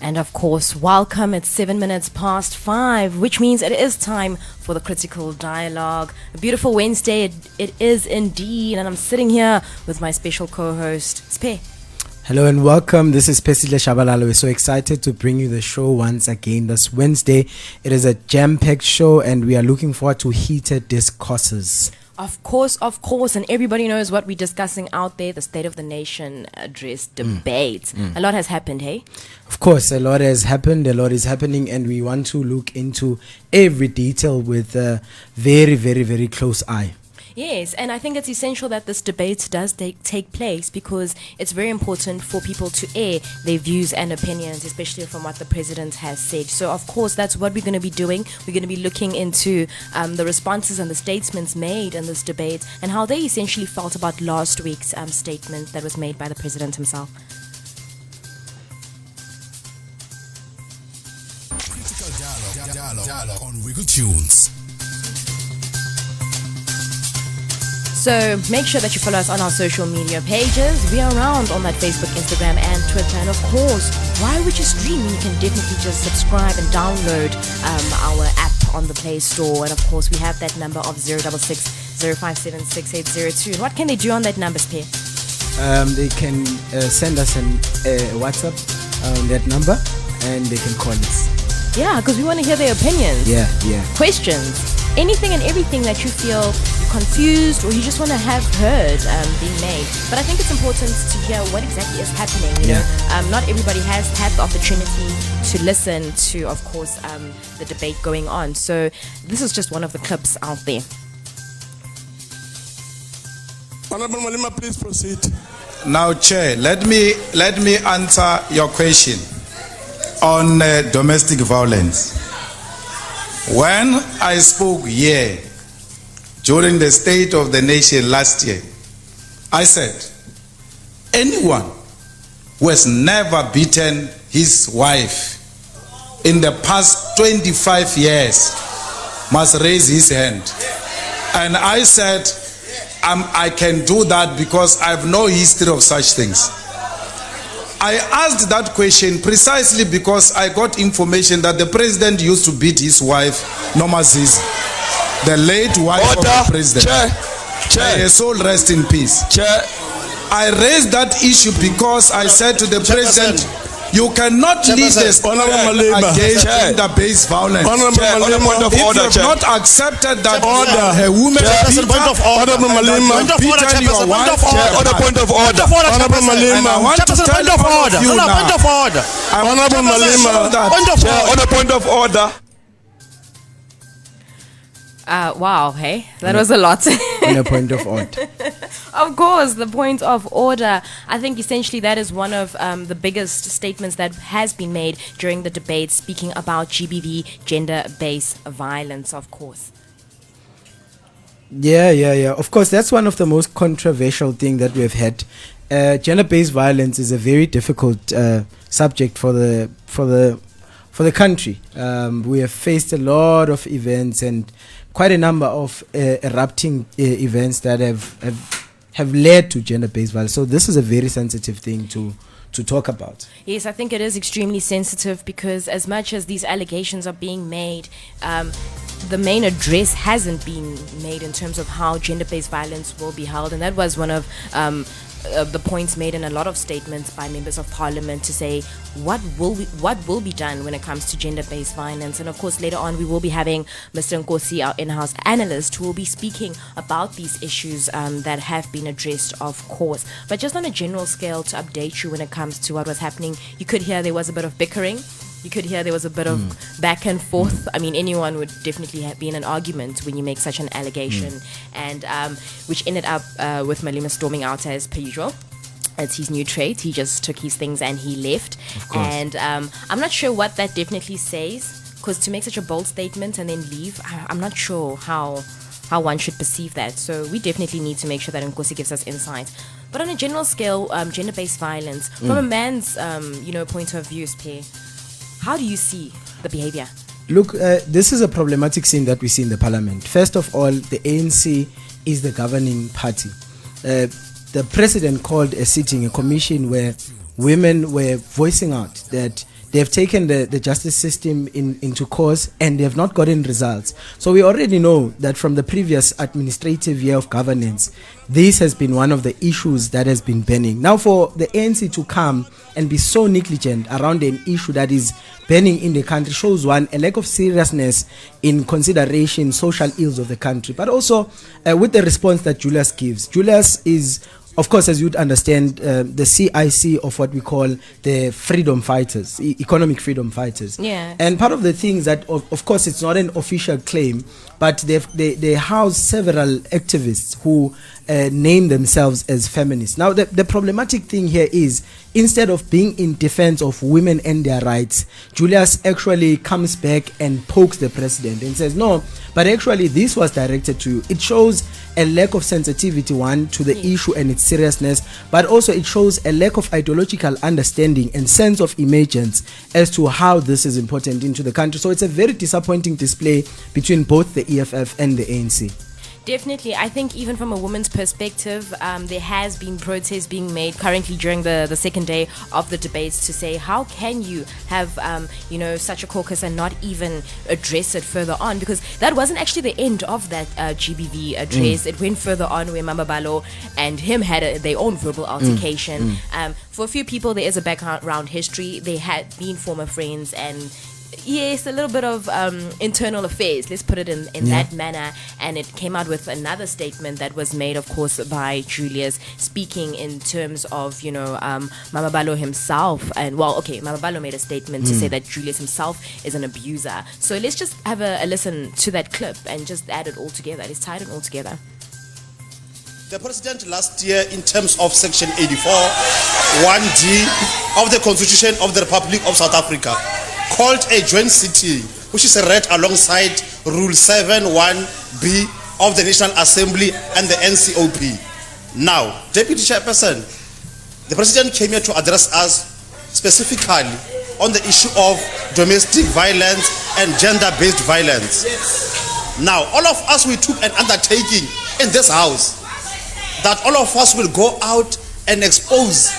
And of course, welcome. It's 7 minutes past 5, which means it is time for the critical dialogue. A beautiful Wednesday, it is indeed. And I'm sitting here with my special co-host, Spe. Hello and welcome. This is Pesile Shabalala. We're so excited to bring you the show once again this Wednesday. It is a jam-packed show and we are looking forward to heated discourses. Of course, and everybody knows what we're discussing out there, the State of the Nation address debate. A lot has happened, hey? Of course, a lot has happened, a lot is happening, and we want to look into every detail with a very, very, very close eye. Yes, and I think it's essential that this debate does take place because it's very important for people to air their views and opinions, especially from what the president has said. So, of course, that's what we're going to be doing. We're going to be looking into the responses and the statements made in this debate and how they essentially felt about last week's statement that was made by the president himself. Critical dialogue on Wiggle Tunes. So make sure that you follow us on our social media pages. We are around on that Facebook, Instagram, and Twitter. And of course, why would you stream? You can definitely just subscribe and download our app on the Play Store. And of course, we have that number of 066 057 6802. And what can they do on that number, Spear? They can send us a WhatsApp on that number and they can call us. Yeah, because we want to hear their opinions. Yeah. Questions. Anything and everything that you feel you're confused or you just want to have heard being made. But I think it's important to hear what exactly is happening. You know, not everybody has had the opportunity to listen to, of course, the debate going on. So this is just one of the clips out there. Honorable Malema, please proceed. Now, Chair, let me answer your question on domestic violence. When I spoke here during the State of the Nation last year, I said, anyone who has never beaten his wife in the past 25 years must raise his hand. And I said, I can do that because I have no history of such things. I asked that question precisely because I got information that the president used to beat his wife, Norma Zizi, the late wife of the president. Chair. May her soul rest in peace. Chair. I raised that issue because I said to the president, you cannot lead the state against gender-based violence. Honorable Malema, if you have not accepted that a woman point of order, Malema, beaten your wife, point of order. Honorable Malema, I want to tell you now. Point of order. Honorable Malema, on a point of order. Wow, hey, that was a lot. In a point of order. Of course, the point of order. I think essentially that is one of the biggest statements that has been made during the debate, speaking about GBV, gender-based violence, of course. Yeah. Of course, that's one of the most controversial things that we've had. Gender-based violence is a very difficult subject for the country. We have faced a lot of events and quite a number of erupting events that have led to gender-based violence. So this is a very sensitive thing to talk about. Yes, I think it is extremely sensitive because as much as these allegations are being made, the main address hasn't been made in terms of how gender-based violence will be held. And that was one of the points made in a lot of statements by members of parliament to say what will be done when it comes to gender-based violence. And of course later on we will be having Mr. Nkosi, our in-house analyst, who will be speaking about these issues that have been addressed, of course. But just on a general scale, to update you when it comes to what was happening, you could hear there was a bit of bickering. You could hear there was a bit of back and forth. I mean, anyone would definitely be in an argument when you make such an allegation, and which ended up with Malema storming out as per usual. It's his new trait. He just took his things and he left. And I'm not sure what that definitely says, because to make such a bold statement and then leave, I'm not sure how one should perceive that. So we definitely need to make sure that Nkosi gives us insight. But on a general scale, gender-based violence, from a man's point of view, Spear, how do you see the behavior? Look, this is a problematic scene that we see in the parliament. First of all, the ANC is the governing party. The president called a commission where women were voicing out that they have taken the justice system into course, and they have not gotten results. So we already know that from the previous administrative year of governance, this has been one of the issues that has been burning. Now, for the ANC to come and be so negligent around an issue that is burning in the country shows, one, a lack of seriousness in consideration social ills of the country, but also with the response that Julius gives. Julius is, of course, as you'd understand, the CIC of what we call the freedom fighters, economic freedom fighters. Yeah. And part of the things that, of course, it's not an official claim, but they house several activists who name themselves as feminists. Now, the problematic thing here is, instead of being in defense of women and their rights, Julius actually comes back and pokes the president and says, no, but actually this was directed to you. It shows a lack of sensitivity, one, to the issue and its seriousness, but also it shows a lack of ideological understanding and sense of emergence as to how this is important into the country. So it's a very disappointing display between both the EFF and the ANC. Definitely. I think even from a woman's perspective, there has been protests being made currently during the second day of the debates to say, how can you have, such a caucus and not even address it further on? Because that wasn't actually the end of that GBV address. It went further on where Mama Balo and him had their own verbal altercation. For a few people, there is a background history. They had been former friends, and yes, a little bit of internal affairs, let's put it in that manner. And it came out with another statement that was made, of course, by Julius, speaking in terms of, Mama Balo himself. And Mama Balo made a statement to say that Julius himself is an abuser. So let's just have a listen to that clip and just add it all together. Let's tie it all together. The president last year, in terms of Section 84, 1D of the Constitution of the Republic of South Africa, called a joint sitting, which is read alongside Rule 7(1)(b) of the National Assembly and the NCOP. Now, Deputy Chairperson, the President came here to address us specifically on the issue of domestic violence and gender-based violence. Now, all of us, we took an undertaking in this house that all of us will go out and expose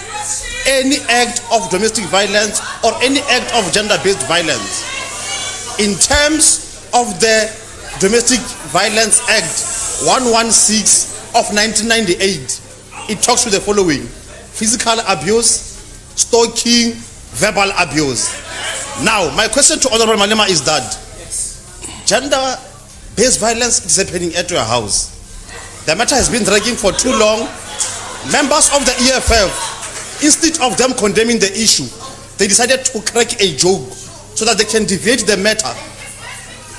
any act of domestic violence or any act of gender-based violence. In terms of the Domestic Violence Act 116 of 1998, it talks to the following: physical abuse, stalking, verbal abuse. Now, my question to Honorable Malema is that gender-based violence is happening at your house. The matter has been dragging for too long. Members of the EFF, instead of them condemning the issue, they decided to crack a joke so that they can deviate the matter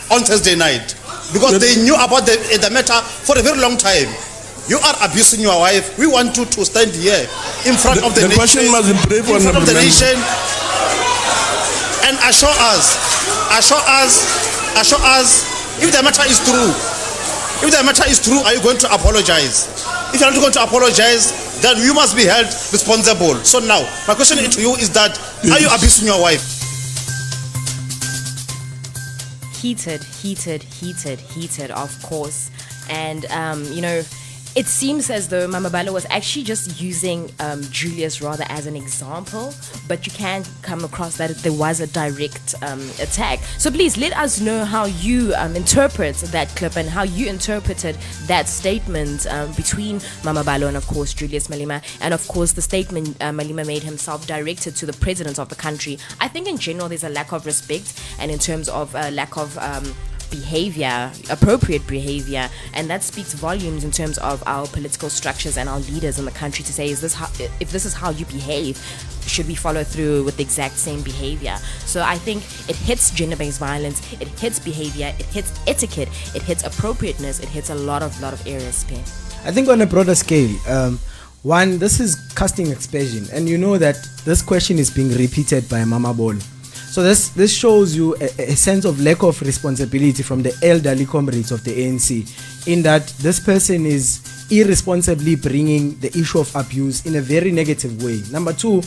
on Thursday night, because they knew about the matter for a very long time. You are abusing your wife. We want you to stand here in front of the nation, in front of the nation, and assure us if the matter is true. If the matter is true, are you going to apologize? If you're not going to apologize, then you must be held responsible. So now, my question to you is that, are you abusing your wife? Heated, of course. And, it seems as though Mama Balo was actually just using Julius rather as an example, but you can come across that there was a direct attack. So please let us know how you interpret that clip and how you interpreted that statement between Mama Balo and, of course, Julius Malema, and, of course, the statement Malema made himself directed to the president of the country. I think in general there's a lack of respect, and in terms of lack of appropriate behavior, and that speaks volumes in terms of our political structures and our leaders in the country to say, if this is how you behave, should we follow through with the exact same behavior? So I think it hits gender-based violence, it hits behavior, it hits etiquette, it hits appropriateness, it hits a lot of areas. I think on a broader scale, one, this is casting aspersion, and you know that this question is being repeated by Mama Bolo. So this shows you a sense of lack of responsibility from the elderly comrades of the ANC, in that this person is irresponsibly bringing the issue of abuse in a very negative way. Number two,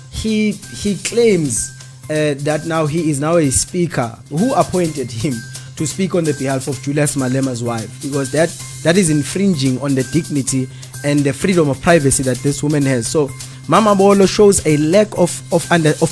he claims that now he is now a speaker. Who appointed him to speak on the behalf of Julius Malema's wife? Because that is infringing on the dignity and the freedom of privacy that this woman has. So Mama Bolo shows a lack of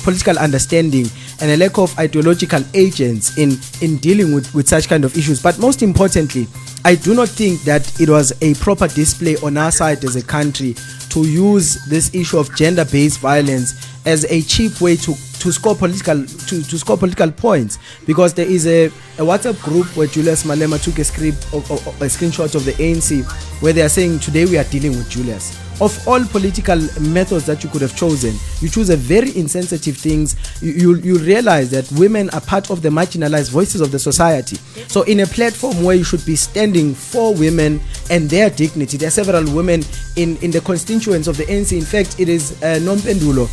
political understanding and a lack of ideological agents in dealing with such kind of issues. But most importantly, I do not think that it was a proper display on our side as a country to use this issue of gender-based violence as a cheap way to score political points, because there is a WhatsApp group where Julius Malema took a screenshot of the ANC where they are saying today we are dealing with Julius. Of all political methods that you could have chosen, you choose a very insensitive things. You realize that women are part of the marginalized voices of the society. So in a platform where you should be standing for women and their dignity, there are several women in the constituents of the ANC. In fact, it is Nompendulo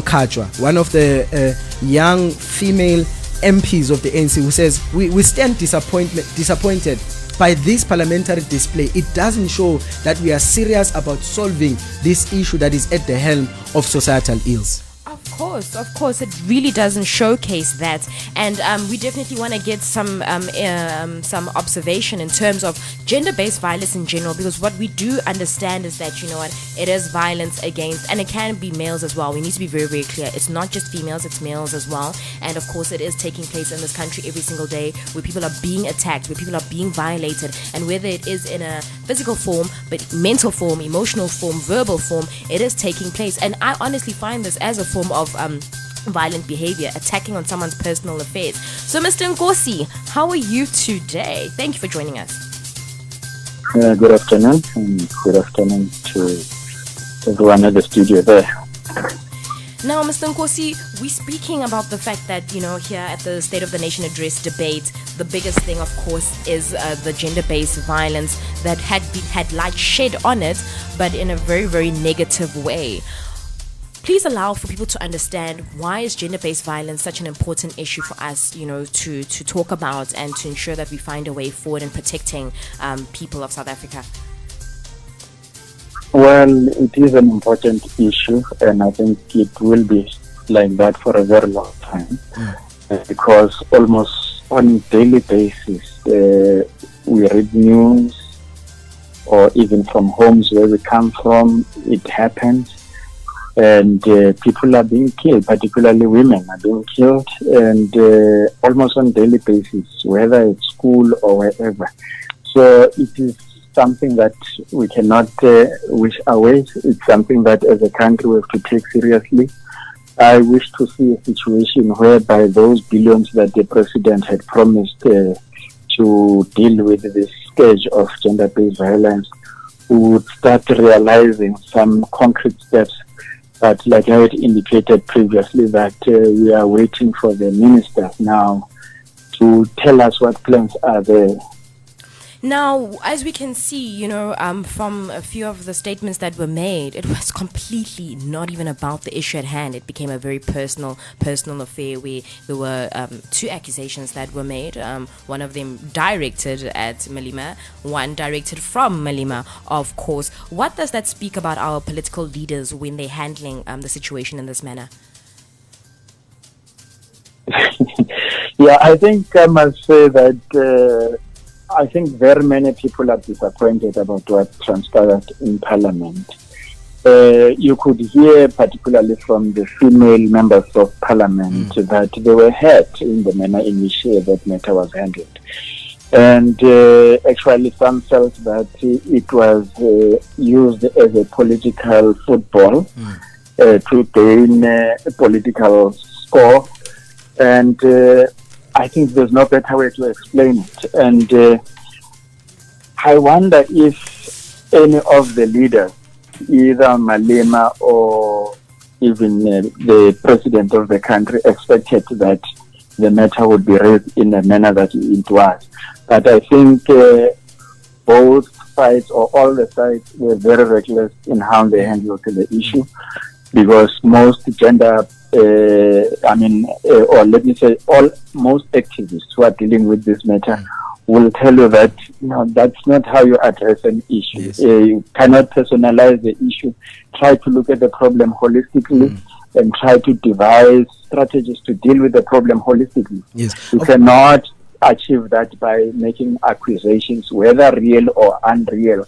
Kachwa, one of the young female MPs of the ANC, who says we stand disappointed by this parliamentary display. It doesn't show that we are serious about solving this issue that is at the helm of societal ills. Of course, it really doesn't showcase that, and we definitely want to get some observation in terms of gender-based violence in general, because what we do understand is that, you know what, it is violence against, and it can be males as well. We need to be very, very clear. It's not just females, it's males as well, and of course it is taking place in this country every single day, where people are being attacked, where people are being violated, and whether it is in a physical form, but mental form, emotional form, verbal form, it is taking place. And I honestly find this as a form of violent behavior, attacking on someone's personal affairs. So, Mr. Nkosi, how are you today? Thank you for joining us. Good afternoon, and good afternoon to everyone at the studio there. Now, Mr. Nkosi, we're speaking about the fact that, you know, here at the State of the Nation Address debate, the biggest thing, of course, is the gender-based violence that had light shed on it, but in a very, very negative way. Please allow for people to understand, why is gender-based violence such an important issue for us, you know, to talk about and to ensure that we find a way forward in protecting people of South Africa? Well, it is an important issue, and I think it will be like that for a very long time, because almost on a daily basis, we read news, or even from homes where we come from, it happens. And people are being killed, particularly women are being killed, and almost on a daily basis, whether it's school or wherever. So it is something that we cannot wish away. It's something that as a country we have to take seriously. I wish to see a situation whereby those billions that the president had promised to deal with this scourge of gender-based violence would start realizing some concrete steps. But like I had indicated previously, that we are waiting for the minister now to tell us what plans are there. Now, as we can see, you know, from a few of the statements that were made, it was completely not even about the issue at hand. It became a very personal affair where there were two accusations that were made. One of them directed at Malema, one directed from Malema, of course. What does that speak about our political leaders when they're handling the situation in this manner? Yeah, I think I must say that I think very many people are disappointed about what transpired in Parliament. You could hear, particularly from the female members of Parliament, that they were hurt in the manner in which that matter was handled. And actually some felt that it was used as a political football to gain a political score. And I think there's no better way to explain it. And I wonder if any of the leaders, either Malema or even the president of the country, expected that the matter would be raised in the manner that it was. But I think both sides, or all the sides, were very reckless in how they handled the issue, because most gender or let me say, most activists who are dealing with this matter will tell you that that's not how you address an issue. Yes. You cannot personalize the issue. Try to look at the problem holistically and try to devise strategies to deal with the problem holistically. Yes. You cannot achieve that by making accusations, whether real or unreal,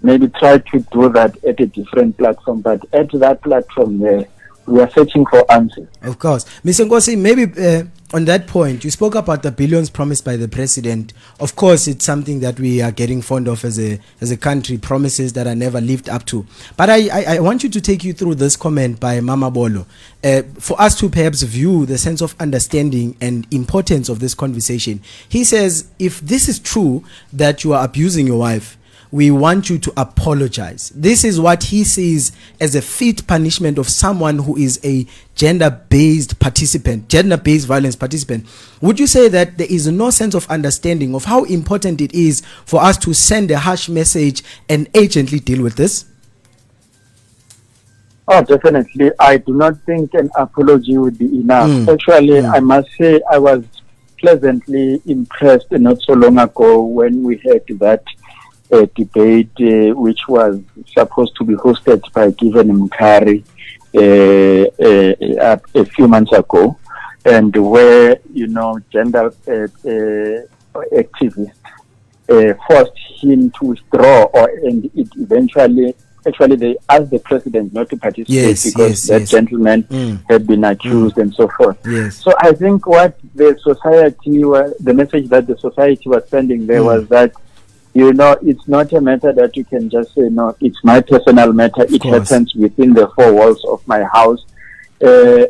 maybe try to do that at a different platform. But at that platform there, we are searching for answers. Of course. Ms. Ngosi, maybe on that point, you spoke about the billions promised by the president. Of course, it's something that we are getting fond of as a country, promises that are never lived up to. But I want you to take you through this comment by Mama Bolo for us to perhaps view the sense of understanding and importance of this conversation. He says, if this is true that you are abusing your wife, we want you to apologize. This is what he sees as a fit punishment of someone who is a gender-based violence participant. Would you say that there is no sense of understanding of how important it is for us to send a harsh message and urgently deal with this? Oh, definitely. I do not think an apology would be enough. Actually, I must say I was pleasantly impressed not so long ago when we had that debate which was supposed to be hosted by Given Mkari a few months ago, and where gender activists forced him to withdraw, and it eventually they asked the president not to participate because that gentleman had been accused and so forth. So I think what the message that the society was sending there was that it's not a matter that you can just say, no, it's my personal matter. It happens within the four walls of my house.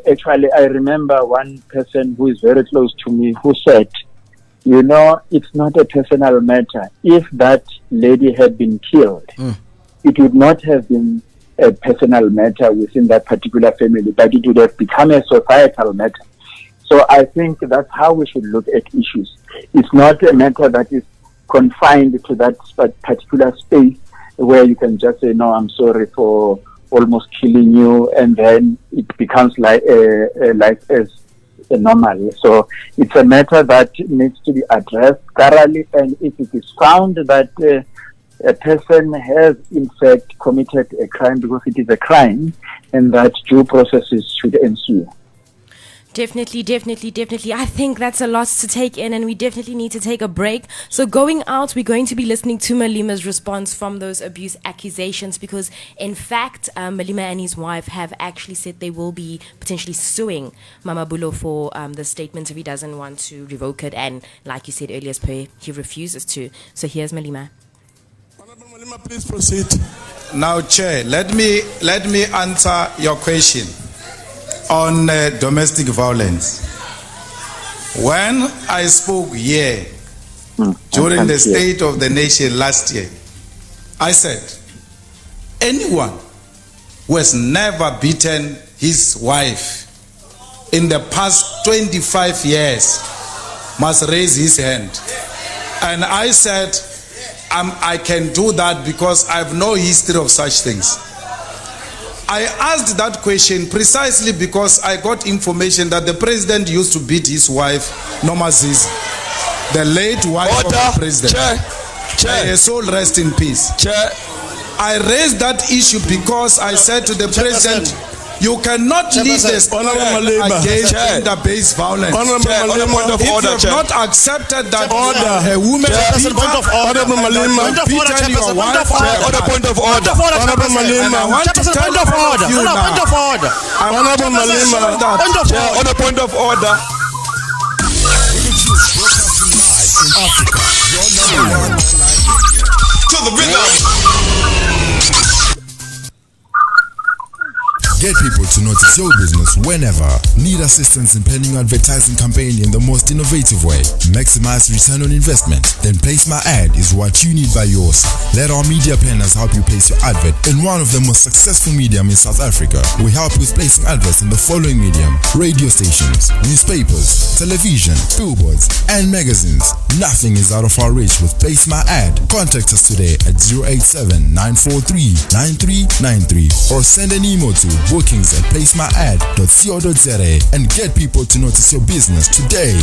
Actually, I remember one person who is very close to me who said, it's not a personal matter. If that lady had been killed, it would not have been a personal matter within that particular family, but it would have become a societal matter. So I think that's how we should look at issues. It's not a matter that is confined to that particular space where you can just say, no, I'm sorry for almost killing you, and then it becomes like life as normal. So it's a matter that needs to be addressed thoroughly, and if it is found that a person has in fact committed a crime, because it is a crime, and that due processes should ensue. Definitely. I think that's a lot to take in, and we definitely need to take a break. So going out, we're going to be listening to Malima's response from those abuse accusations, because in fact, Malima and his wife have actually said they will be potentially suing Mama Bulo for the statement if he doesn't want to revoke it. And like you said earlier, he refuses to. So here's Malima. Honorable Malima, please proceed. Now, Chair, let me answer your question on domestic violence. When I spoke here during the State of the Nation last year, I said, anyone who has never beaten his wife in the past 25 years must raise his hand. And I said, I can do that because I have no history of such things. I asked that question precisely because I got information that the president used to beat his wife, Noma Zizi, the late wife of the president. May her soul rest in peace. I raised that issue because I said to the president, you cannot lead the state against gender-based violence. On a point of order, if you have not accepted that a woman beaten your wife, on a point of order. Honorable Malima, I want to tell you now. Honorable Malima, on a point of order. Broadcasting live in Africa. Your number one online To the rhythm. Get people to notice your business whenever. Need assistance in planning your advertising campaign in the most innovative way? Maximize return on investment? Then Place My Ad is what you need by yours. Let our media planners help you place your advert in one of the most successful medium in South Africa. We help with placing adverts in the following medium: radio stations, newspapers, television, billboards, and magazines. Nothing is out of our reach with Place My Ad. Contact us today at 087-943-9393 or send an email to bookings@placemyad.co.za and get people to notice your business today.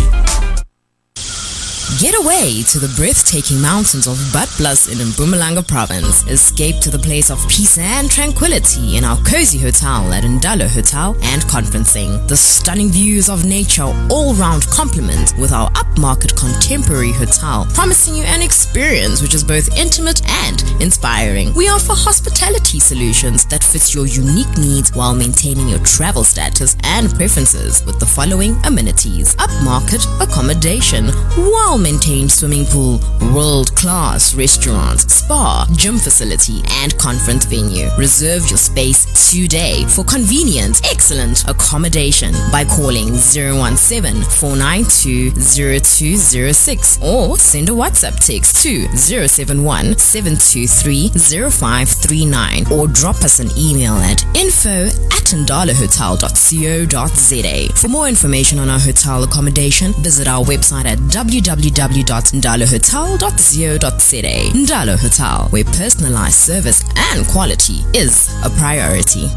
Get away to the breathtaking mountains of Batblas in Mpumalanga province. Escape to the place of peace and tranquility in our cozy hotel at Ndalo Hotel and Conferencing. The stunning views of nature all-round complement with our upmarket contemporary hotel, promising you an experience which is both intimate and inspiring. We offer hospitality solutions that fit your unique needs while maintaining your travel status and preferences with the following amenities: upmarket accommodation, well-maintained swimming pool, world-class restaurants, spa, gym facility, and conference venue. Reserve your space today for convenient, excellent accommodation by calling 017-492-0206 or send a WhatsApp text to 071-723-0539 or drop us an email at info@ndalohotel.co.za. For more information on our hotel accommodation, visit our website at www.ndalohotel.co.za. Ndalo Hotel, where personalized service and quality is a priority.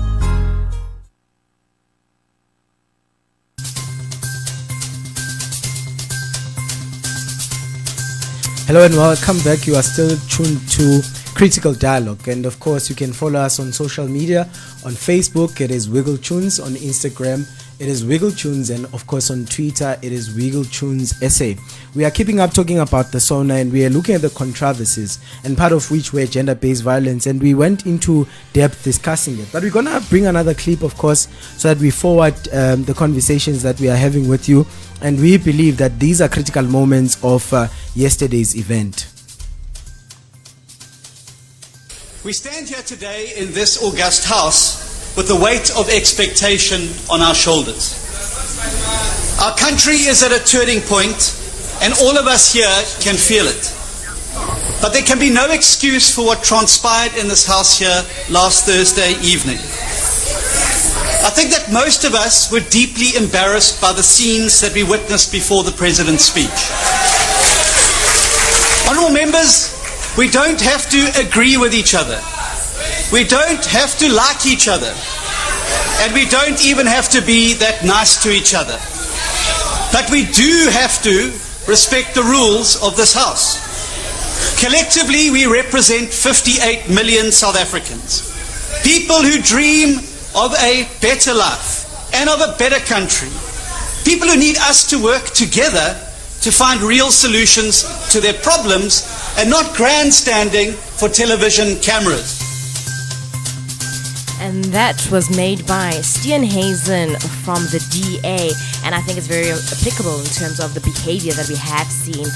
Hello and welcome back. You are still tuned to Critical Dialogue, and of course you can follow us on social media. On Facebook it is Wiggle Tunes, on Instagram it is Wiggle Tunes, and of course on Twitter it is Wiggle Tunes SA. We are keeping up talking about the SONA, and we are looking at the controversies, and part of which were gender-based violence, and we went into depth discussing it. But we're gonna bring another clip, of course, so that we forward the conversations that we are having with you, and we believe that these are critical moments of yesterday's event. We stand here today in this august house with the weight of expectation on our shoulders. Our country is at a turning point, and all of us here can feel it. But there can be no excuse for what transpired in this house here last Thursday evening. I think that most of us were deeply embarrassed by the scenes that we witnessed before the President's speech. Honourable members, we don't have to agree with each other. We don't have to like each other. And we don't even have to be that nice to each other. But we do have to respect the rules of this House. Collectively, we represent 58 million South Africans. People who dream of a better life and of a better country. People who need us to work together to find real solutions to their problems and not grandstanding for television cameras. And that was made by Steenhuisen from the DA, and I think it's very applicable in terms of the behavior that we have seen.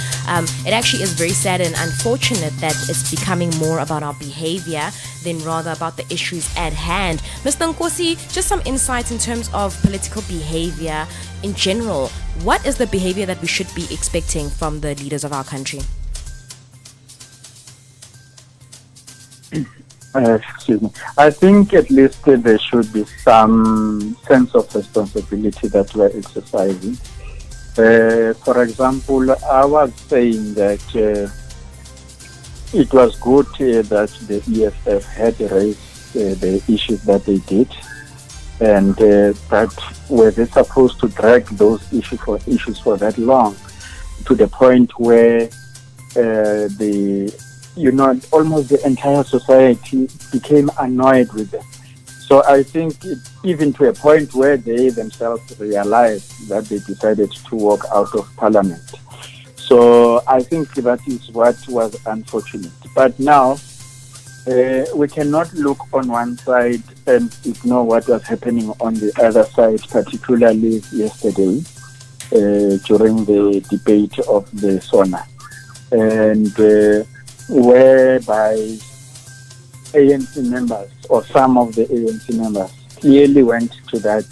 It actually is very sad and unfortunate that it's becoming more about our behavior than rather about the issues at hand. Mr. Nkosi, just some insights in terms of political behavior in general. What is the behavior that we should be expecting from the leaders of our country? Excuse me. I think at least there should be some sense of responsibility that we're exercising. For example, I was saying that it was good that the EFF had raised the issues that they did, and that were they supposed to drag those issues for that long, to the point where almost the entire society became annoyed with them. So I think even to a point where they themselves realized that they decided to walk out of Parliament. So I think that is what was unfortunate. But now we cannot look on one side and ignore what was happening on the other side, particularly yesterday during the debate of the SONA. And whereby ANC members or some of the ANC members clearly went to that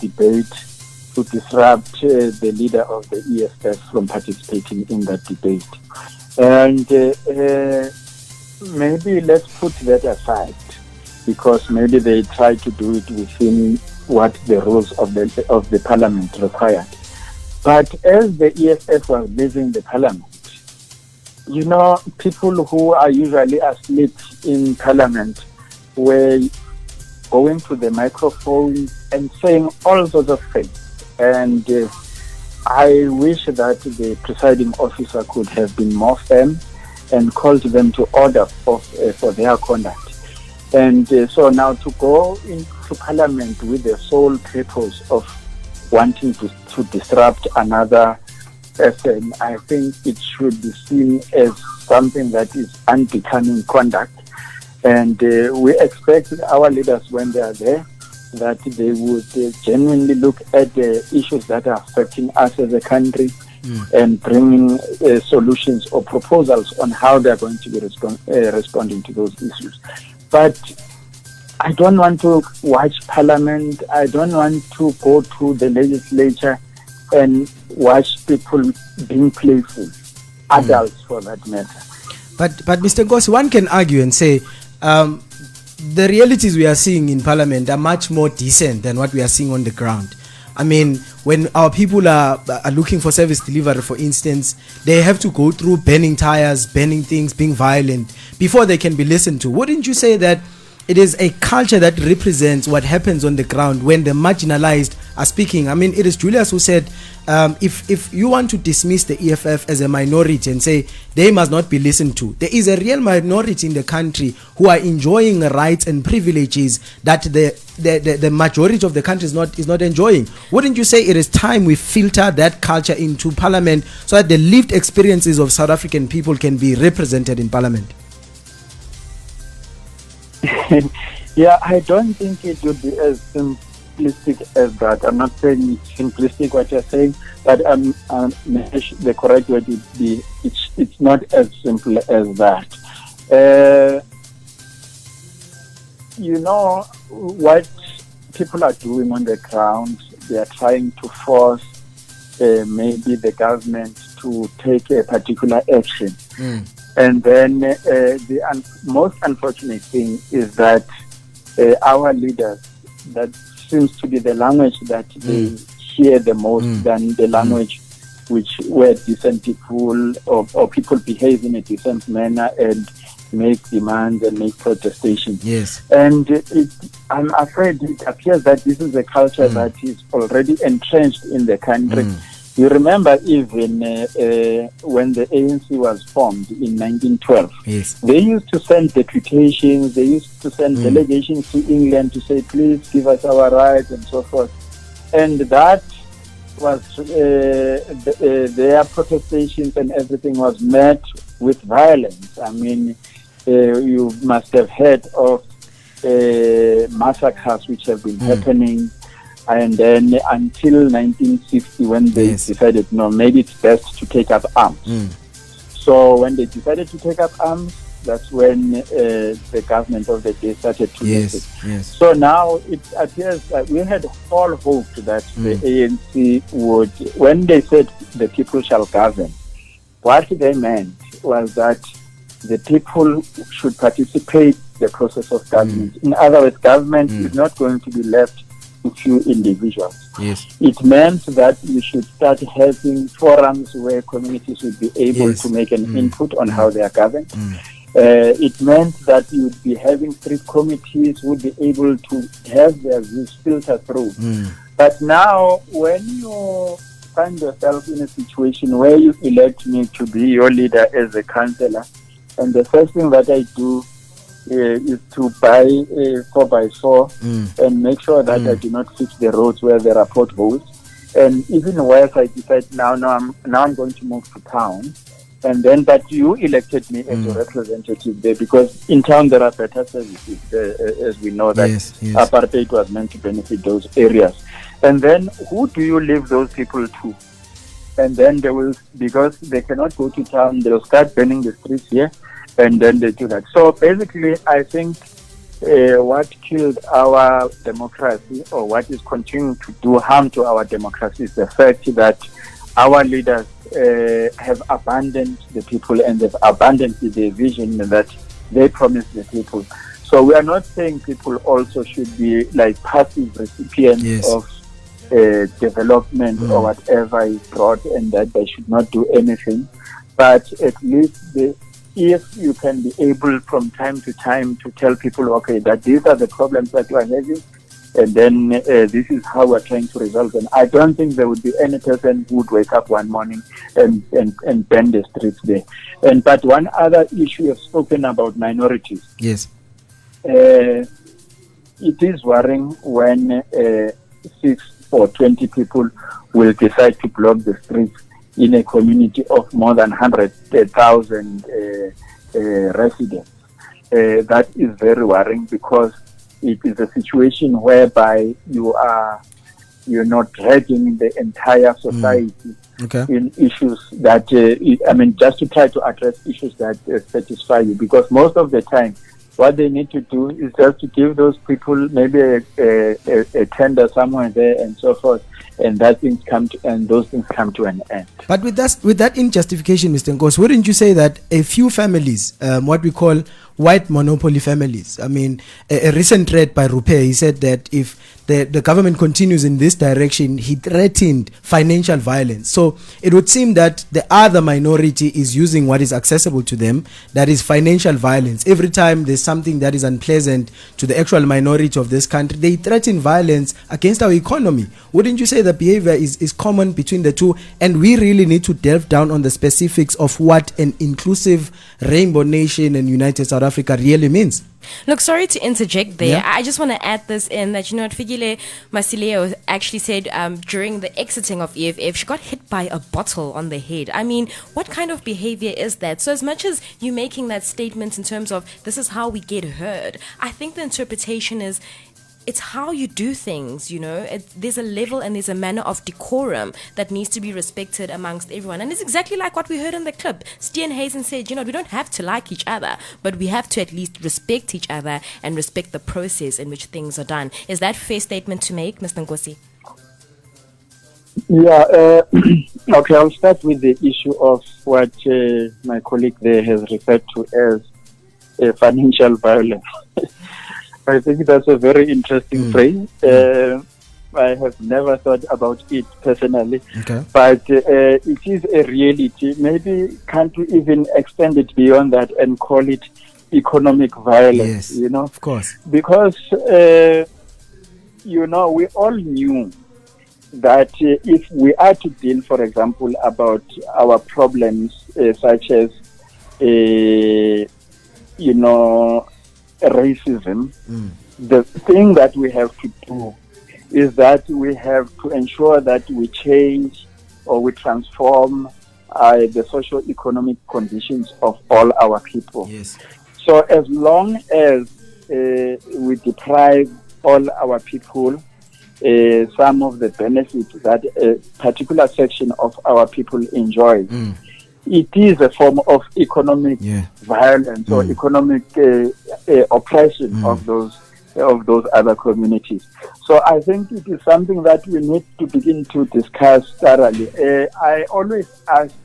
debate to disrupt the leader of the EFF from participating in that debate. And maybe let's put that aside, because maybe they try to do it within what the rules of the Parliament required. But as the EFF was leaving the Parliament, people who are usually asleep in Parliament were going to the microphone and saying all sorts of things. And I wish that the presiding officer could have been more firm and called them to order for their conduct. And so now to go into Parliament with the sole purpose of wanting to disrupt another person, I think it should be seen as something that is unbecoming conduct. And we expect our leaders, when they are there, that they would genuinely look at the issues that are affecting us as a country and bringing solutions or proposals on how they're going to be responding to those issues. But I don't want to watch Parliament. I don't want to go to the legislature and watch people being playful, adults for that matter. But Mr. Goss, one can argue and say the realities we are seeing in Parliament are much more decent than what we are seeing on the ground. I mean, when our people are looking for service delivery, for instance, they have to go through burning tires, burning things, being violent before they can be listened to. Wouldn't you say that it is a culture that represents what happens on the ground when the marginalized are speaking? I mean, it is Julius who said, if you want to dismiss the EFF as a minority and say they must not be listened to, there is a real minority in the country who are enjoying rights and privileges that the majority of the country is not enjoying. Wouldn't you say it is time we filter that culture into Parliament so that the lived experiences of South African people can be represented in Parliament? Yeah, I don't think it would be as simplistic as that. I'm not saying it's simplistic what you're saying, but the correct word would be it's not as simple as that. You know what people are doing on the ground? They are trying to force maybe the government to take a particular action. And then the most unfortunate thing is that our leaders, that seems to be the language that they hear the most than the language where decent people or people behave in a decent manner and make demands and make protestations. Yes. And I'm afraid it appears that this is a culture that is already entrenched in the country. You remember even when the ANC was formed in 1912, yes, they used to send deputations, they used to send delegations to England to say, please give us our rights and so forth. And that was, their protestations and everything was met with violence. I mean, you must have heard of massacres which have been happening. And then until 1960, when they decided, no, maybe it's best to take up arms. So when they decided to take up arms, that's when the government of the day started to use it. Yes. So now it appears that we had all hoped that the ANC would, when they said the people shall govern, what they meant was that the people should participate in the process of government. In other words, government is not going to be left to few individuals. Yes. It meant that we should start having forums where communities would be able to make an input on how they are governed. It meant that you would be having street committees would be able to have their views filtered through. But now, when you find yourself in a situation where you elect me to be your leader as a councillor, and the first thing that I do is to buy a 4x4 and make sure that I do not fix the roads where there are potholes. And even worse, I decide now I'm going to move to town. And then, but you elected me as a representative there because in town there are better services, as we know that apartheid was meant to benefit those areas. And then who do you leave those people to? And then they will, because they cannot go to town, they'll start burning the streets here. And then they do that. So basically, I think what killed our democracy, or what is continuing to do harm to our democracy, is the fact that our leaders have abandoned the people and they've abandoned the vision that they promised the people. So we are not saying people also should be like passive recipients of development or whatever is brought, and that they should not do anything. But at least if you can be able from time to time to tell people, okay, that these are the problems that you are having, And then this is how we're trying to resolve them. I don't think there would be any person who would wake up one morning and burn the streets there. But one other issue, you've spoken about minorities. Yes. It is worrying when 6 or 20 people will decide to block the streets in a community of more than 100,000 residents. That is very worrying, because it is a situation whereby you're not dragging the entire society in issues that just to try to address issues that satisfy you, because most of the time what they need to do is just to give those people maybe a tender somewhere there and so forth, and those things come to an end. But with that in justification, Mr. Nkosi, wouldn't you say that a few families, what we call white monopoly families, I mean, a recent threat by Rupe, he said that if the government continues in this direction, he threatened financial violence. So it would seem that the other minority is using what is accessible to them, that is financial violence. Every time there's something that is unpleasant to the actual minority of this country, they threaten violence against our economy. Wouldn't you say the behavior is common between the two? And we really need to delve down on the specifics of what an inclusive rainbow nation and united South Africa really means. Look, sorry to interject there. Yeah. I just want to add this in that, Fikile Masileo actually said during the exiting of EFF, she got hit by a bottle on the head. I mean, what kind of behavior is that? So as much as you making that statement in terms of this is how we get heard, I think the interpretation is it's how you do things, there's a level and there's a manner of decorum that needs to be respected amongst everyone. And it's exactly like what we heard in the clip. Stian Hazen said, we don't have to like each other, but we have to at least respect each other and respect the process in which things are done. Is that a fair statement to make, Mr. Nkosi? Yeah, okay, I'll start with the issue of what my colleague there has referred to as financial violence. I think that's a very interesting phrase. I have never thought about it personally, but it is a reality. Maybe can't we even extend it beyond that and call it economic violence? Yes, of course. Because we all knew that if we are to deal, for example, about our problems such as racism, the thing that we have to do is that we have to ensure that we change or we transform the socio-economic conditions of all our people. Yes. So as long as we deprive all our people some of the benefits that a particular section of our people enjoy, it is a form of economic violence or economic oppression of those other communities. So I think it is something that we need to begin to discuss thoroughly. I always ask,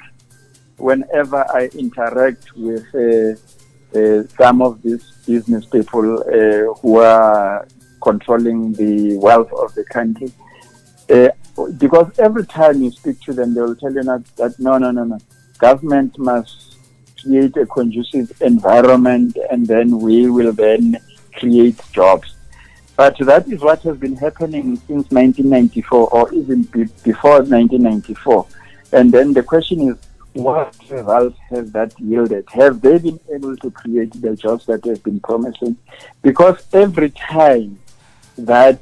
whenever I interact with some of these business people who are controlling the wealth of the country, because every time you speak to them, they will tell you that no. Government must create a conducive environment, and then we will then create jobs. But that is what has been happening since 1994, or even before 1994. And then the question is, what results has that yielded? Have they been able to create the jobs that they've been promising? Because every time that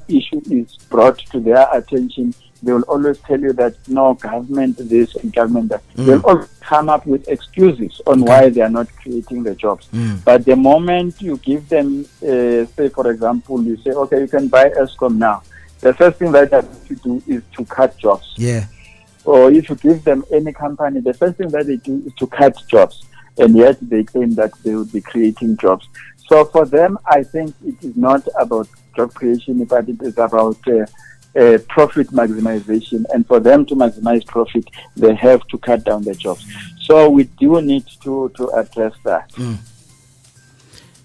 issue is brought to their attention, they will always tell you that no, government this and government that. They'll always come up with excuses on why they are not creating the jobs. But the moment you give them, say for example, you say, okay, you can buy Eskom now. The first thing that they have to do is to cut jobs. Yeah. Or if you give them any company, the first thing that they do is to cut jobs. And yet they claim that they will be creating jobs. So for them, I think it is not about job creation, but it is about profit maximization, and for them to maximize profit, they have to cut down their jobs. So we do need to address that.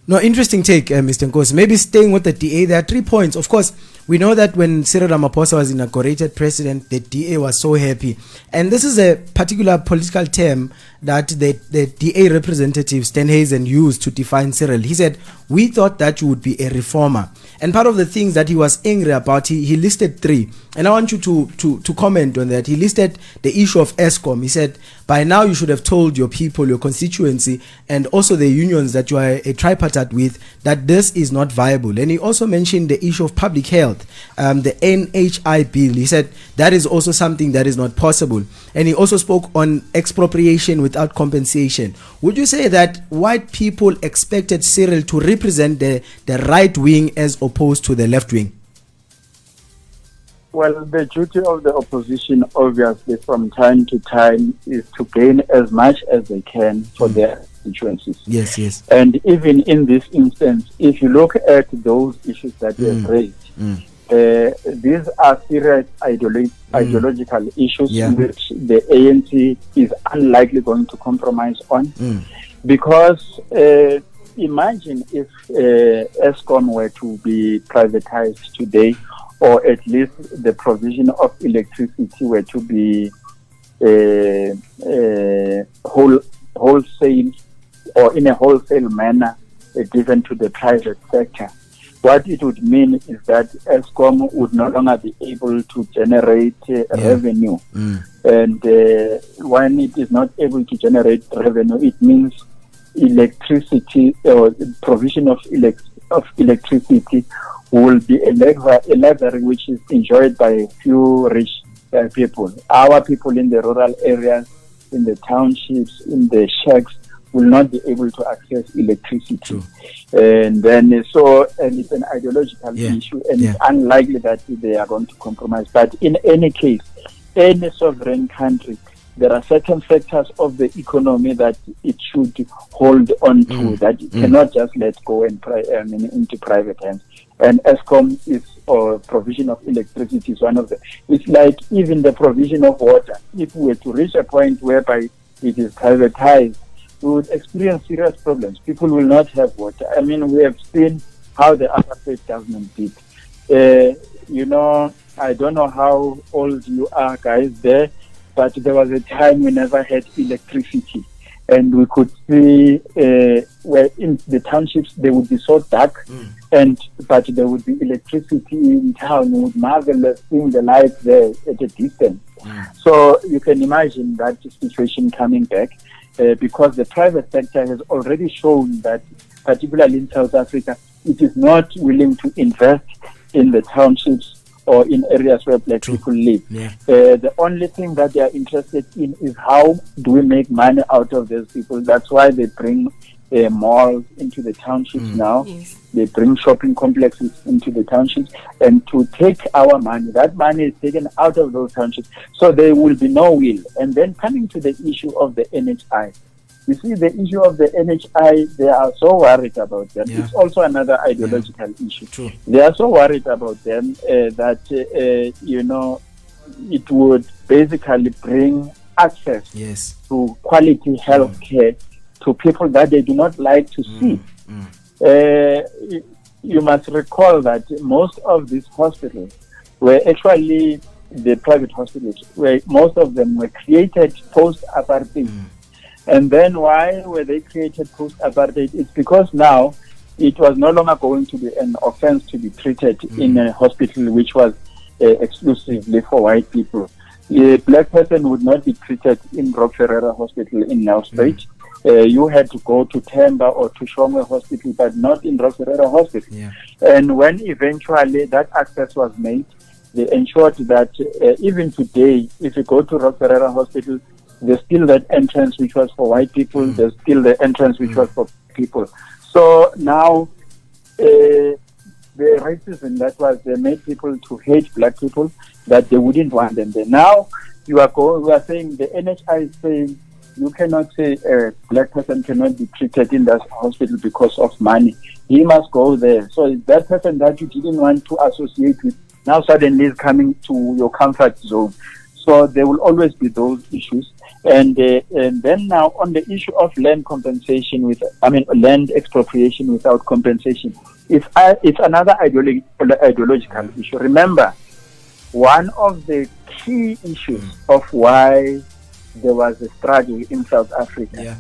No, interesting take, Mr. Nkosi. Maybe staying with the DA, there are 3 points. Of course, We know that when Cyril Ramaphosa was inaugurated president, the DA was so happy. And this is a particular political term that the DA representative, Stenhazen, used to define Cyril. He said, we thought that you would be a reformer. And part of the things that he was angry about, he listed 3. And I want you to comment on that. He listed the issue of ESCOM. He said, by now you should have told your people, your constituency, and also the unions that you are a tripartite with, that this is not viable. And he also mentioned the issue of public health, the NHI bill. He said that is also something that is not possible. And he also spoke on expropriation without compensation. Would you say that white people expected Cyril to represent the right wing as opposed to the left wing? Well, the duty of the opposition, obviously, from time to time, is to gain as much as they can for their constituencies. Yes, yes. And even in this instance, if you look at those issues that were raised, these are serious ideological issues which the ANC is unlikely going to compromise on. Because imagine if ESCOM were to be privatized today, or at least the provision of electricity were to be wholesale or in a wholesale manner given to the private sector. What it would mean is that ESCOM would no longer be able to generate revenue. And when it is not able to generate revenue, it means electricity or provision of electricity will be a luxury which is enjoyed by a few rich people. Our people in the rural areas, in the townships, in the shacks, will not be able to access electricity. And then and it's an ideological issue, and it's unlikely that they are going to compromise. But in any case, any sovereign country, there are certain sectors of the economy that it should hold on to, that it cannot just let go and into private hands. And ESCOM is, or provision of electricity is one of them. It's like even the provision of water. If we were to reach a point whereby it is privatized, we would experience serious problems. People will not have water. I mean, we have seen how the apartheid government did. I don't know how old you are guys there, but there was a time we never had electricity. And we could see where in the townships they would be so dark, but there would be electricity in town. We would marvel seeing the lights there at a distance. So you can imagine that situation coming back, because the private sector has already shown that, particularly in South Africa, it is not willing to invest in the townships or in areas where black people live. The only thing that they are interested in is how do we make money out of those people. That's why they bring malls into the townships now. They bring shopping complexes into the townships, and to take our money, that money is taken out of those townships, so there will be no will. And then coming to the issue of the NHI, you see, the issue of the NHI, they are so worried about them. It's also another ideological issue. They are so worried about them that, it would basically bring access to quality health care to people that they do not like to see. You must recall that most of these hospitals were actually the private hospitals, where most of them were created post-apartheid. And then why were they created post-apartheid? It's because now it was no longer going to be an offense to be treated in a hospital which was exclusively for white people. A black person would not be treated in Rock Ferreira Hospital in Nelspruit. You had to go to Temba or to Shongwe Hospital, but not in Rock Ferreira Hospital. And when eventually that access was made, they ensured that even today, if you go to Rock Ferreira Hospital, there's still that entrance which was for white people, there's still the entrance which was for people. So now, the racism that was, they made people to hate black people, that they wouldn't want them there. Now, we are saying, the NHI is saying, you cannot say a black person cannot be treated in that hospital because of money. He must go there. So that person that you didn't want to associate with now suddenly is coming to your comfort zone. So there will always be those issues. And then now on the issue of land compensation land expropriation without compensation, it's another ideological issue. Remember, one of the key issues of why there was a struggle in South Africa,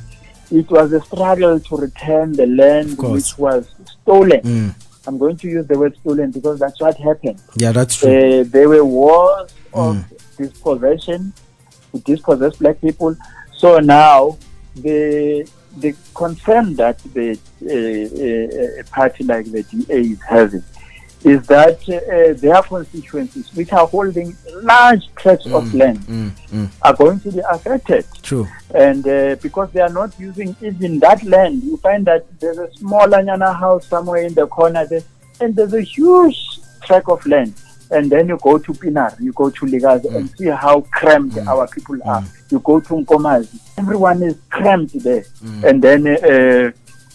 it was a struggle to return the land which was stolen. I'm going to use the word stolen because that's what happened. Yeah, that's true. There were wars of dispossession to dispossess black people. So now the concern that a party like the DA is having is that their constituencies, which are holding large tracts of land, are going to be affected. True. And because they are not using even that land, you find that there's a small Anyana house somewhere in the corner there, and there's a huge tract of land. And then you go to Pinar, you go to Ligazi, and see how cramped our people are. You go to Nkomazi, everyone is cramped there. And then,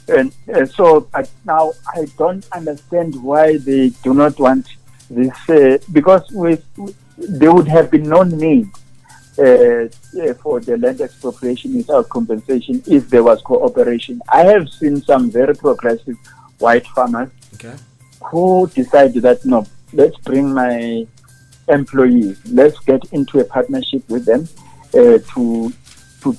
but now I don't understand why they do not want this, because there would have been no need for the land expropriation without compensation if there was cooperation. I have seen some very progressive white farmers who decided that, no, let's bring my employees, let's get into a partnership with them to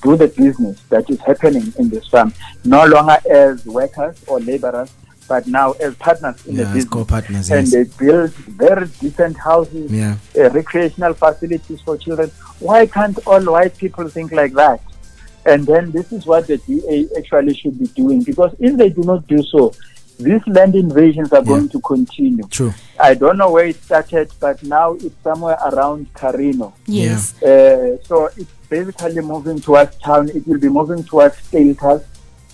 do the business that is happening in this farm, no longer as workers or laborers, but now as partners in the business. Co-partners, and they build very decent houses, recreational facilities for children. Why can't all white people think like that? And then this is what the DA actually should be doing, because if they do not do so, these land invasions are going to continue. True. I don't know where it started, but now it's somewhere around Carino. Yes. So it's basically moving towards town. It will be moving towards Stiltas,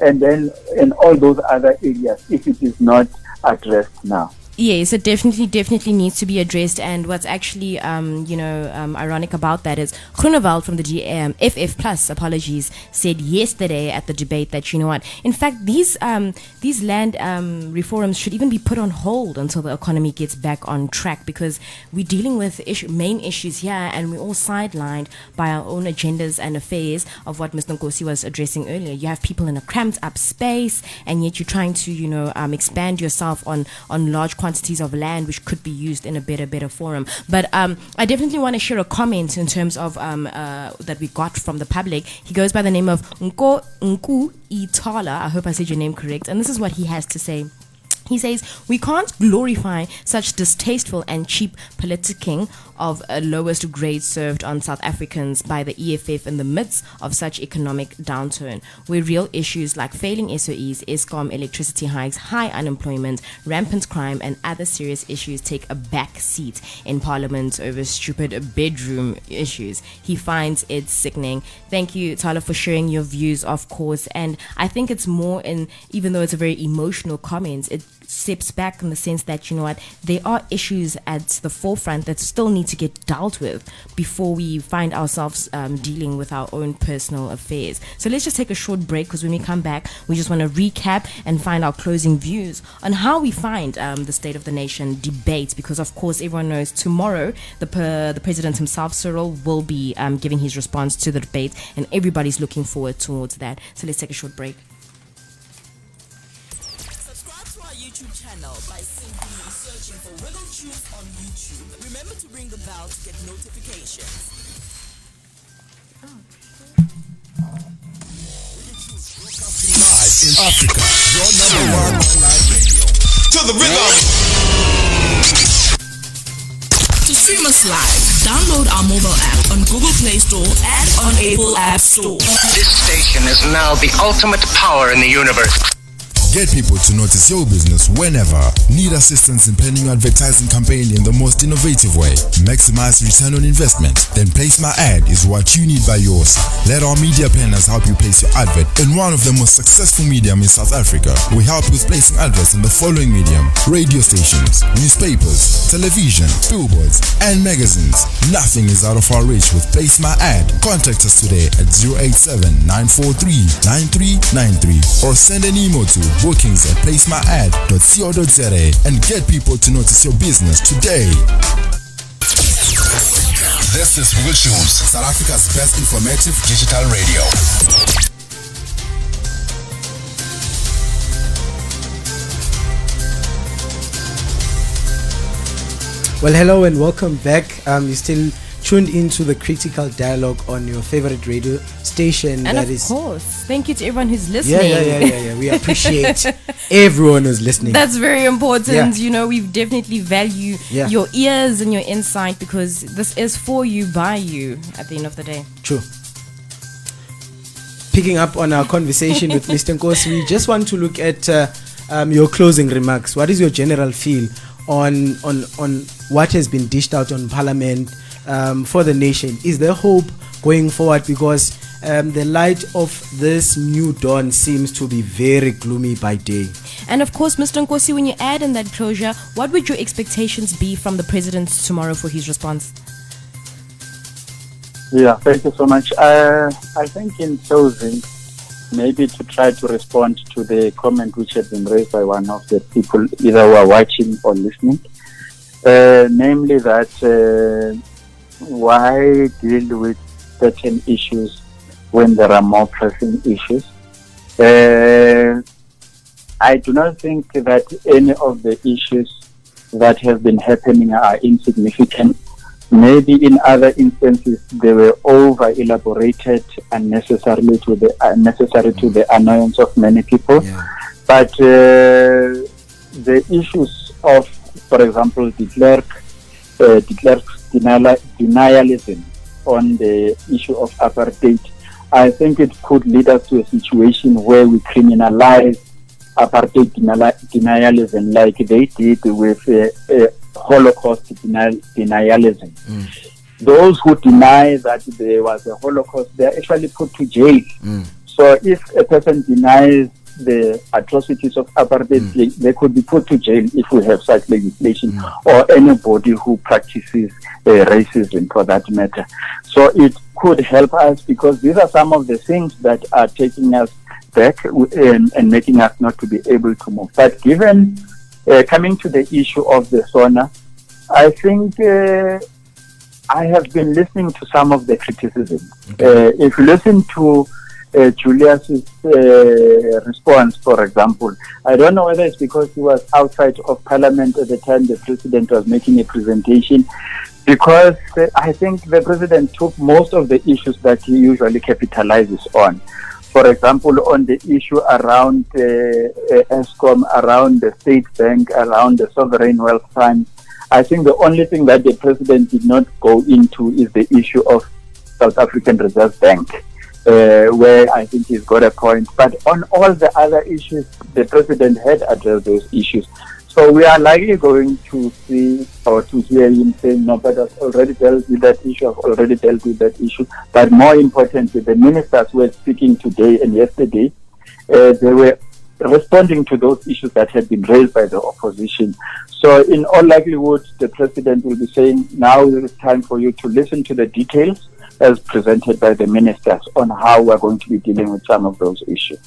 and then in all those other areas if it is not addressed now. Yes, it definitely needs to be addressed. And what's actually, ironic about that is Groenewald from the FF Plus, apologies, said yesterday at the debate that, you know what, in fact, these land reforms should even be put on hold until the economy gets back on track, because we're dealing with main issues here and we're all sidelined by our own agendas and affairs of what Mr. Nkosi was addressing earlier. You have people in a cramped up space, and yet you're trying to, expand yourself on large quantities of land which could be used in a better forum. But I definitely want to share a comment in terms of that we got from the public. He goes by the name of Nku Itala. I hope I said your name correct. And this is what he has to say. He says, we can't glorify such distasteful and cheap politicking of a lowest grade served on South Africans by the EFF in the midst of such economic downturn, where real issues like failing SOEs, Eskom, electricity hikes, high unemployment, rampant crime, and other serious issues take a back seat in Parliament over stupid bedroom issues. He finds it sickening. Thank you, Tala, for sharing your views, of course. And I think it's more even though it's a very emotional comment, it steps back in the sense that, you know what, there are issues at the forefront that still need to get dealt with before we find ourselves dealing with our own personal affairs. So let's just take a short break, because when we come back, we just want to recap and find our closing views on how we find the State of the Nation debate, because of course everyone knows tomorrow the president himself, Cyril, will be giving his response to the debate, and everybody's looking forward towards that. So let's take a short break. YouTube channel by simply searching for Wiggle Tunes on YouTube. Remember to ring the bell to get notifications. Live in Africa, your #1 online radio. To the rhythm. To stream us live, download our mobile app on Google Play Store and on Apple App Store. This station is now the ultimate power in the universe. Get people to notice your business whenever. Need assistance in planning your advertising campaign in the most innovative way? Maximize return on investment? Then Place My Ad is what you need by yours. Let our media planners help you place your advert in one of the most successful medium in South Africa. We help with placing adverts in the following medium: radio stations, newspapers, television, billboards, and magazines. Nothing is out of our reach with Place My Ad. Contact us today at 087-943-9393 or send an email to bookings@placemyad.co.za and get people to notice your business today. This is Real News, South Africa's best informative digital radio. Well, hello and welcome back. You're still tuned into the Critical Dialogue on your favorite radio station. And that of course, thank you to everyone who's listening. Yeah. We appreciate everyone who's listening. That's very important. Yeah. You know, we definitely value your ears and your insight because this is for you, by you, at the end of the day. True. Picking up on our conversation with Mr. Nkosi, we just want to look at your closing remarks. What is your general feel on what has been dished out on Parliament for the nation? Is there hope going forward? Because the light of this new dawn seems to be very gloomy by day. And of course, Mr. Nkosi, when you add in that closure, what would your expectations be from the President tomorrow for his response? Yeah, thank you so much. I think in closing, maybe to try to respond to the comment which had been raised by one of the people either who are watching or listening, namely that why deal with certain issues when there are more pressing issues. I do not think that any of the issues that have been happening are insignificant. Maybe in other instances they were over elaborated unnecessarily to the annoyance of many people. Yeah. But the issues of, for example, declared denialism on the issue of apartheid, I think it could lead us to a situation where we criminalize apartheid denialism like they did with Holocaust denialism. Those who deny that there was a Holocaust, they are actually put to jail. So if a person denies the atrocities of apartheid, they could be put to jail if we have such legislation, or anybody who practices racism for that matter. So it could help us because these are some of the things that are taking us back and making us not to be able to move. But given coming to the issue of the SONA, I think I have been listening to some of the criticism. If you listen to Julius's response, for example, I don't know whether it's because he was outside of Parliament at the time the President was making a presentation, because I think the President took most of the issues that he usually capitalizes on. For example, on the issue around ESCOM, around the State Bank, around the Sovereign Wealth Fund, I think the only thing that the President did not go into is the issue of South African Reserve Bank, where I think he's got a point. But on all the other issues, the President had addressed those issues. So we are likely going to see or to hear him saying, no, but I've already dealt with that issue, I've already dealt with that issue. But more importantly, the ministers were speaking today and yesterday, they were responding to those issues that had been raised by the opposition. So in all likelihood, the President will be saying, now it is time for you to listen to the details as presented by the ministers on how we're going to be dealing with some of those issues.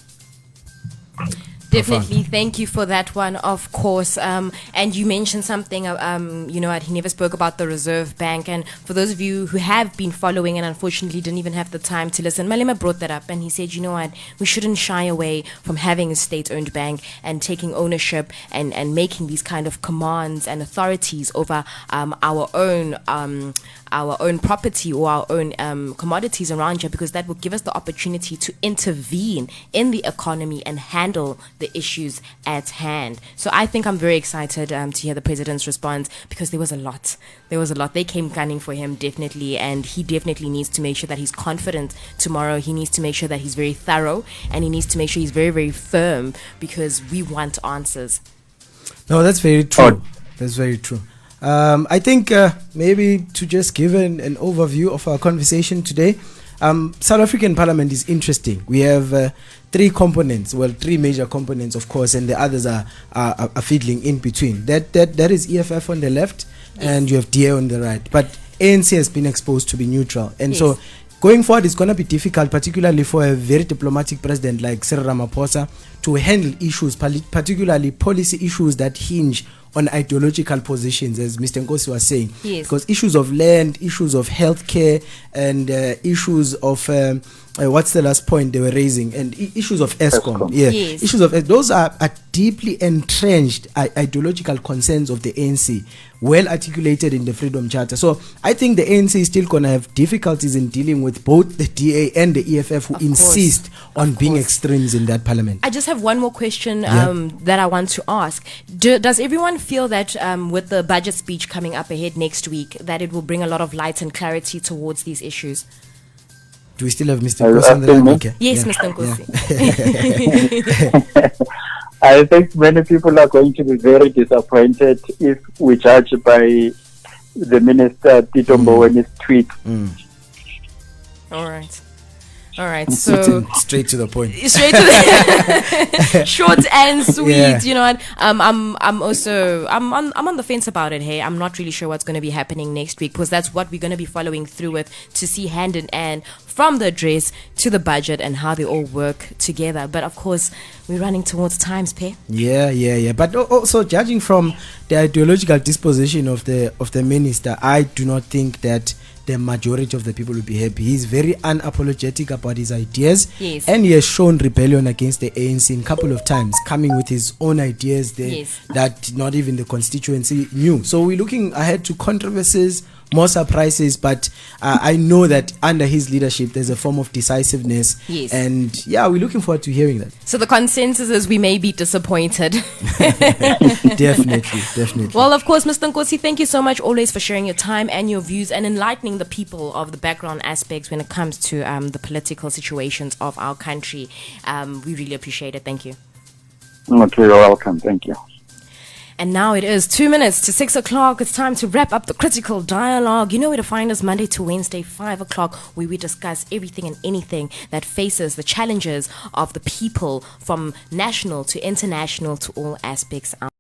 Definitely, thank you for that one, of course. And you mentioned something, he never spoke about the Reserve Bank. And for those of you who have been following and unfortunately didn't even have the time to listen, Malema brought that up and he said, you know what, we shouldn't shy away from having a state-owned bank and taking ownership and making these kind of commands and authorities over our own property or our own commodities around here, because that will give us the opportunity to intervene in the economy and handle the issues at hand. So I think I'm very excited to hear the President's response, because there was a lot. They came gunning for him, definitely, and he definitely needs to make sure that he's confident tomorrow. He needs to make sure that he's very thorough, and he needs to make sure he's very, very firm, because we want answers. No, that's very true. That's very true. I think maybe to just give an overview of our conversation today, South African Parliament is interesting. We have three major components, of course, and the others are fiddling in between. That is EFF on the left, and you have DA on the right. But ANC has been exposed to be neutral, and so going forward, it's going to be difficult, particularly for a very diplomatic president like Cyril Ramaphosa, to handle issues, particularly policy issues that hinge on ideological positions, as Mr. Nkosi was saying. Yes. Because issues of land, issues of healthcare, and issues of what's the last point they were raising? And issues of ESCOM. Yeah, Yes. issues of those are deeply entrenched ideological concerns of the ANC, well articulated in the Freedom Charter. So I think the ANC is still going to have difficulties in dealing with both the DA and the EFF, who insist on being extremes in that parliament. I just have one more question that I want to ask. Does everyone feel that with the budget speech coming up ahead next week, that it will bring a lot of light and clarity towards these issues? Do we still have Mr. Nkosi on the line? Okay. Yes, Yeah. Mr. Nkosi. I think many people are going to be very disappointed if we judge by the Minister Tito Mbowene's tweet. All right. So Straight to the point. straight to the short and sweet. Yeah. You know what? I'm on the fence about it. Hey, I'm not really sure what's going to be happening next week, because that's what we're going to be following through with, to see hand in hand from the address to the budget and how they all work together. But of course, we're running towards times, Pay. Yeah. But also, judging from the ideological disposition of the minister, I do not think that the majority of the people will be happy. He's very unapologetic about his ideas. Yes. And he has shown rebellion against the ANC a couple of times, coming with his own ideas there. Yes. That not even the constituency knew. So we're looking ahead to controversies, more surprises, but I know that under his leadership there's a form of decisiveness. Yes. And yeah, we're looking forward to hearing that. So the consensus is we may be disappointed. Definitely. Well, of course, Mr. Nkosi, thank you so much always for sharing your time and your views and enlightening the people of the background aspects when it comes to the political situations of our country. We really appreciate it. Thank you. Okay, you're welcome. Thank you. And now it is 2 minutes to 6 o'clock. It's time to wrap up the critical dialogue. You know where to find us Monday to Wednesday, 5 o'clock, where we discuss everything and anything that faces the challenges of the people, from national to international to all aspects.